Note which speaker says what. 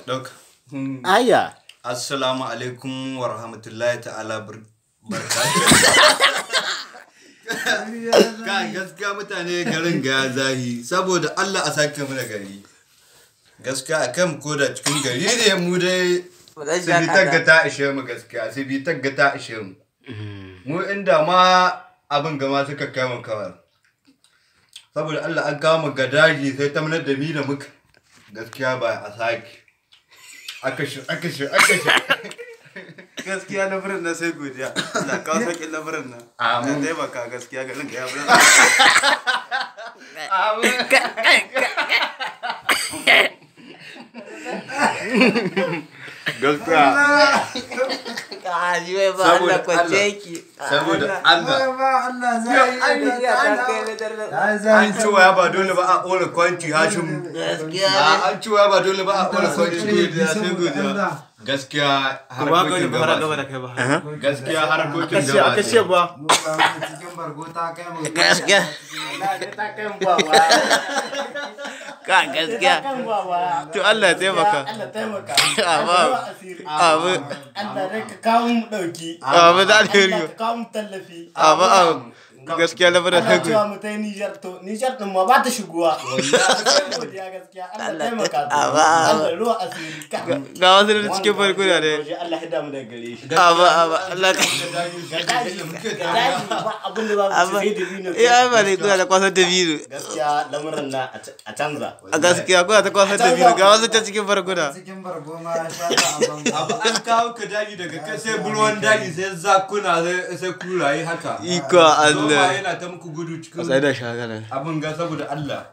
Speaker 1: Ɗauka.
Speaker 2: Aya.
Speaker 1: Assalamu alaikum wa rahmatullahi ta'ala barkatu. Kan gaskiya mutane garin ga zahi saboda Allah a sake mu da gari. Gaskiya akan ko da cikin gari ne mu dai su bi taggata ishe mu gaskiya su bi taggata ishe mu. Mu inda ma abin gama suka kai mu kawai. Saboda Allah an kawo mu gadaji sai ta manar da mi da muka gaskiya ba a sake. Akashi.
Speaker 3: Gaskiya labarin na sai godiya. Allah kawo sauƙin labarin nan.
Speaker 1: Amin.
Speaker 3: Dai baka gaskiya garin ka ya bari.
Speaker 1: Amin. Gaskiya.
Speaker 2: Kaji wai ba Allah kwace ki.
Speaker 1: Saboda Allah.
Speaker 3: Allah zai
Speaker 1: An ci waya ba dole ba a ƙona kwanci Hashim.
Speaker 2: Gaskiya.
Speaker 1: An ci waya ba dole ba a ƙona kwanci sai godiya. Gaskiya harkokin gaba. Gaskiya harkokin gaba.
Speaker 2: Kashe ba.
Speaker 3: cikin bargo ta kai mu.
Speaker 2: Gaskiya. Ka gaskiya. To Allah ya taimaka.
Speaker 4: Allah taimaka.
Speaker 2: Abu.
Speaker 4: Allah ne ka kawo mu dauki.
Speaker 2: Abu da alheri.
Speaker 4: Allah ka kawo mu tallafi.
Speaker 2: Abu. Gaskiya labarin
Speaker 4: Allah
Speaker 2: hagu.
Speaker 4: cewa mu tai Niger to Niger din ma ba ta shigowa. Wallahi gaskiya Allah taimaka. Allah ruwa asiri ka.
Speaker 2: Ga wasu da cikin farkuna ne.
Speaker 4: Allah hida mu daga gare shi.
Speaker 2: Abu Allah ka.
Speaker 4: Ba abin da ba mu sai da bino.
Speaker 2: Ya ba ne kuna da kwasar da biyu.
Speaker 4: Gaskiya lamarin na a canza.
Speaker 2: A gaskiya kuna ta kwasar da biyu ga wasu ta cikin farkuna.
Speaker 3: Cikin bargo ma ya sha ta abin.
Speaker 1: Abu an kawo ka daji daga kai sai burwan daji sai zakuna sai kuraye haka.
Speaker 2: Iko Allah.
Speaker 1: Zoma yana ta muku gudu cikin
Speaker 2: Sai da shagala.
Speaker 1: abin ga saboda Allah.